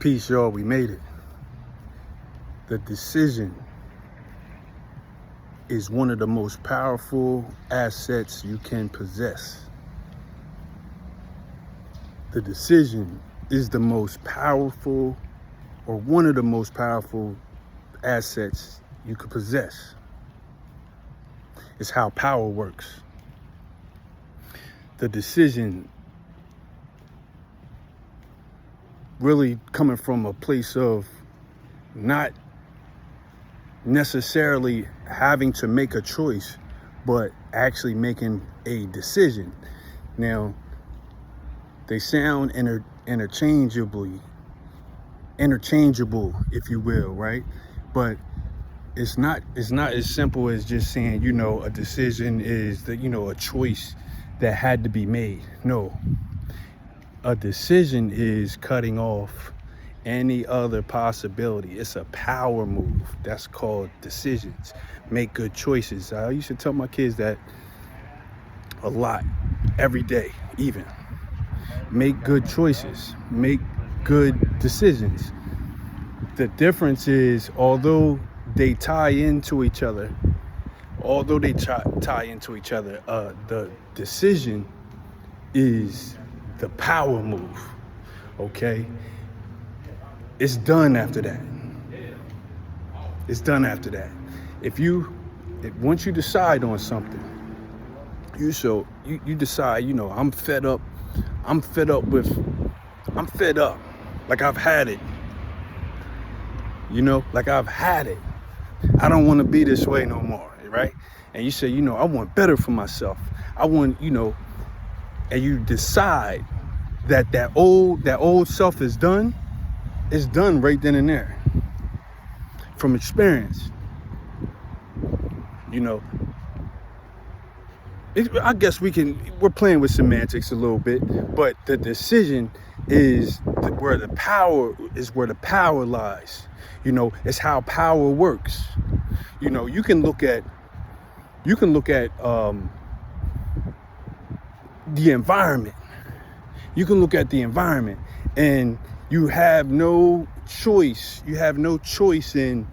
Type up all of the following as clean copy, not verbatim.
Peace, y'all. We made it. The decision is one of the most powerful assets you can possess. The decision is the most powerful, or one of the most powerful assets you could possess. It's how power works. The decision really coming from a place of not necessarily having to make a choice, but actually making a decision. Now, they sound interchangeable, if you will, right? But it's not as simple as just saying, a decision is a choice that had to be made. No, a decision is cutting off any other possibility. It's a power move. That's called decisions. Make good choices. I used to tell my kids that a lot, every day, even. Make good choices. Make good decisions. The difference is, although they tie into each other, the decision is the power move. Okay? It's done after that. It's done after that. Once you decide on something, you decide, I'm fed up. I'm fed up. Like I've had it. Like I've had it. I don't want to be this way no more, right? And you say, I want better for myself. I want, and you decide that old self is done. It's done right then and there. From experience. I guess we're playing with semantics a little bit, but the decision is where the power lies. It's how power works. You can look at the environment. You can look at the environment and you have no choice. You have no choice in,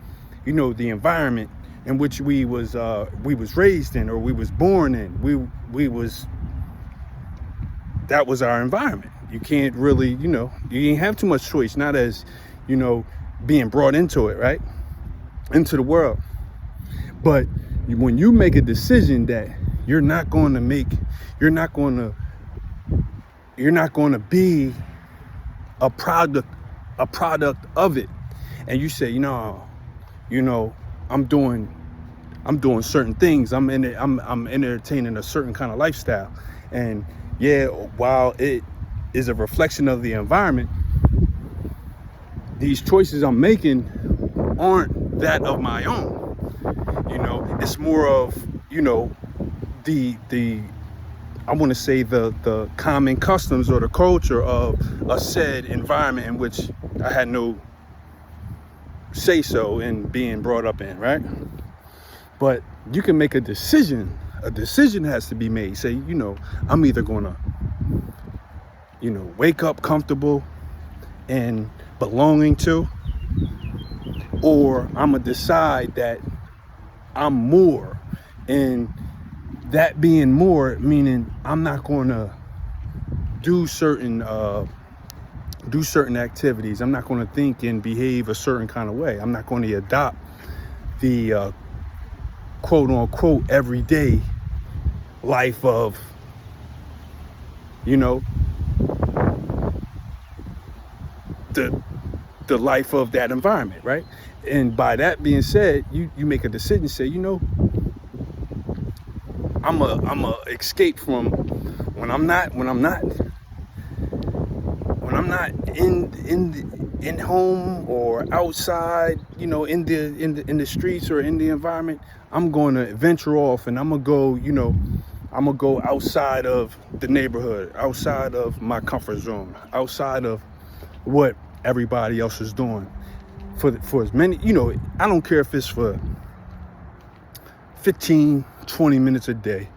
the environment in which we was raised in, or we was born in. That was our environment. You can't really, you didn't have too much choice, not as, being brought into it, right? Into the world. But when you make a decision that you're not going to be a product of it, and you say, I'm doing certain things. I'm entertaining a certain kind of lifestyle, and while it is a reflection of the environment, these choices I'm making aren't that of my own. It's more of the I want to say the common customs or the culture of a said environment in which I had no say so in being brought up in, right? But you can make a decision. A decision has to be made. Say, I'm either gonna, wake up comfortable and belonging to, or I'm gonna decide that I'm more. And that being more, meaning I'm not gonna do certain activities. I'm not going to think and behave a certain kind of way. I'm not going to adopt the quote unquote everyday life of, the life of that environment, right? And by that being said, you make a decision, say, I'm a escape from when I'm not in home or outside, in the streets or in the environment. I'm going to venture off, and I'm gonna go outside of the neighborhood, outside of my comfort zone, outside of what everybody else is doing. For as many, I don't care if it's for 15, 20 minutes a day,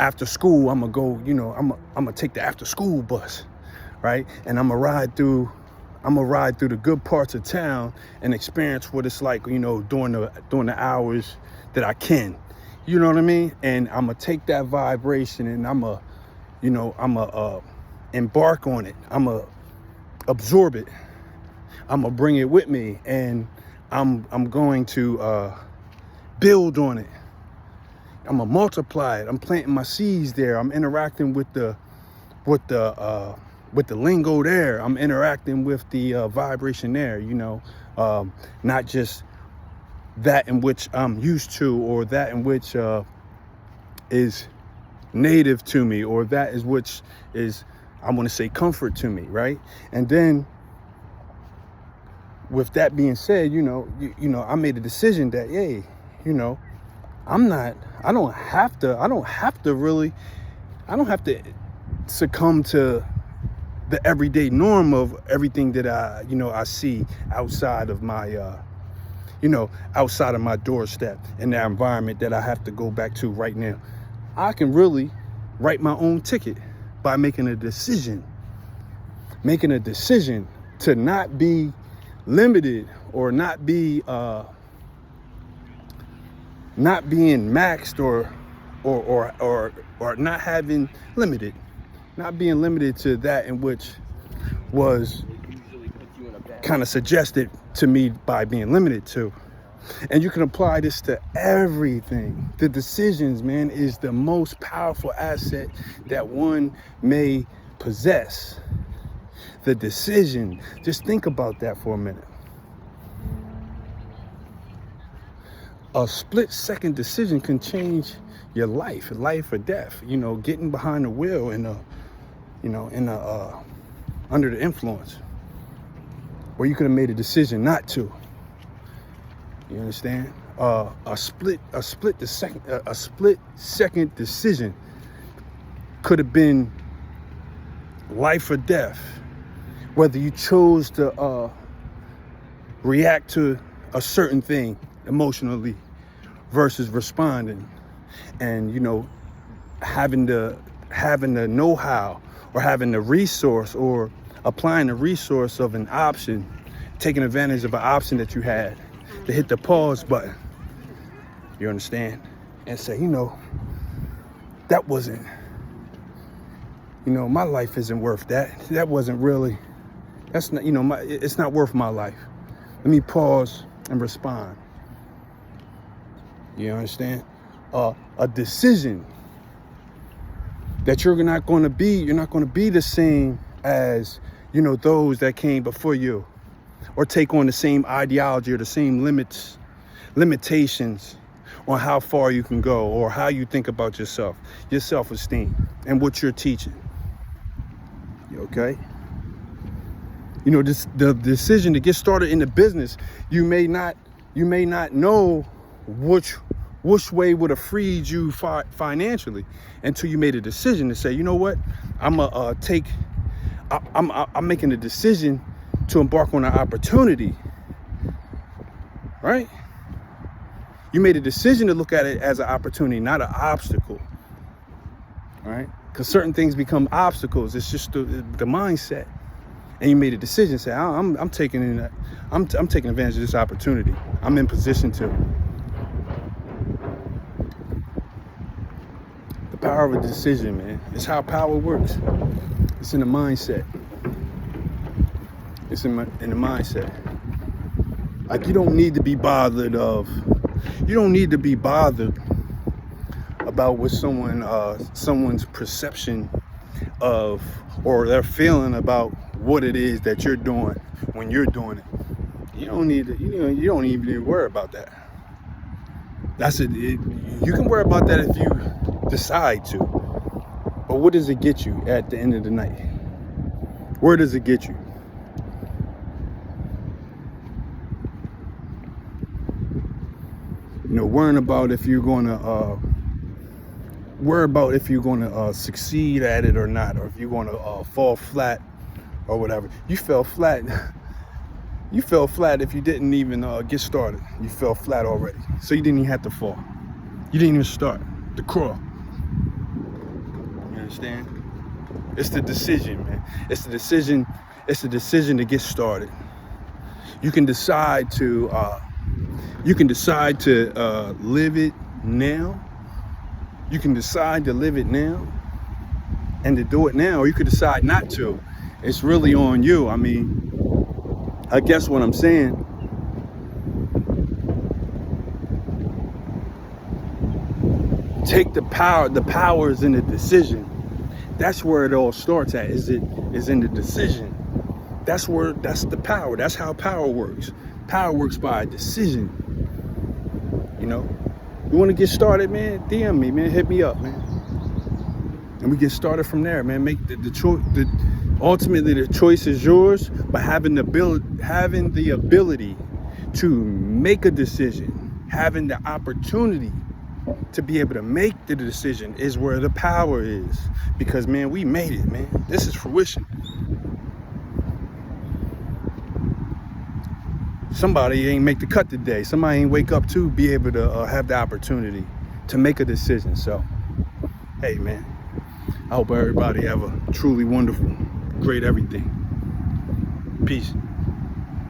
after school, I'm gonna go, I'm gonna take the after school bus, right? And I'm gonna ride through the good parts of town and experience what it's like, during the hours that I can. You know what I mean? And I'm gonna take that vibration and I'm gonna embark on it. I'm gonna absorb it. I'm gonna bring it with me, and I'm going to build on it. I'm gonna multiply it. I'm planting my seeds there. I'm interacting with the lingo there. I'm interacting with the vibration there. Not just that in which I'm used to, or that in which is native to me, or that is which is, I want to say, comfort to me, right? And then, with that being said, I made a decision that, hey, I don't have to succumb to the everyday norm of everything that I see outside of my, outside of my doorstep, in that environment that I have to go back to right now. I can really write my own ticket by making a decision to not be limited, or not be not being maxed, or not having limited, not being limited to that in which was kind of suggested to me by being limited to. And you can apply this to everything. The decisions, man, is the most powerful asset that one may possess. The decision, just think about that for a minute. A split-second decision can change your life or death. Getting behind the wheel under the influence, where you could have made a decision not to. You understand? A split-second decision could have been life or death, whether you chose to react to a certain thing emotionally versus responding, and having the know-how, or having the resource, or applying the resource of an option, taking advantage of an option that you had, to hit the pause button. You understand? And say, that wasn't, my life isn't worth that. That wasn't really, that's not, it's not worth my life. Let me pause and respond. You understand? A decision that you're not going to be the same as, those that came before you, or take on the same ideology or the same limitations on how far you can go, or how you think about yourself, your self-esteem, and what you're teaching. Okay? The decision to get started in the business, you may not know which way would have freed you financially, until you made a decision to say, you know what, I'm making a decision to embark on an opportunity, right? You made a decision to look at it as an opportunity, not an obstacle, right? Because certain things become obstacles. It's just the mindset. And you made a decision, say, I'm taking advantage of this opportunity. I'm in position to. The power of a decision, man. It's how power works. It's in the mindset. It's in the mindset. Like, you don't need to be bothered about what someone's perception of, or their feeling about what it is that you're doing when you're doing it. You don't even need to worry about that. That's it. You can worry about that if you decide to. But what does it get you at the end of the night? Where does it get you? Worrying about if you're going to succeed at it or not, or if you're going to fall flat or whatever. You fell flat. You fell flat if you didn't even get started. You fell flat already. So you didn't even have to fall. You didn't even start to crawl. understand? It's the decision, man. It's the decision. It's the decision to get started. You can decide to live it now. You can decide to live it now and to do it now, or you could decide not to. It's really on you. I mean, I guess what I'm saying, take the power. The power is in the decision. That's where it all starts at. Is in the decision. That's the power. That's how power works. Power works by a decision. You know, you want to get started, man? DM me, man. Hit me up, man. And we get started from there, man. Make the choice. Ultimately, the choice is yours. But having the ability to make a decision, having the opportunity to be able to make the decision is where the power is. Because, man, we made it, man. This is fruition. Somebody ain't make the cut today. Somebody ain't wake up to be able to have the opportunity to make a decision. So, hey, man, I hope everybody have a truly wonderful, great everything. Peace.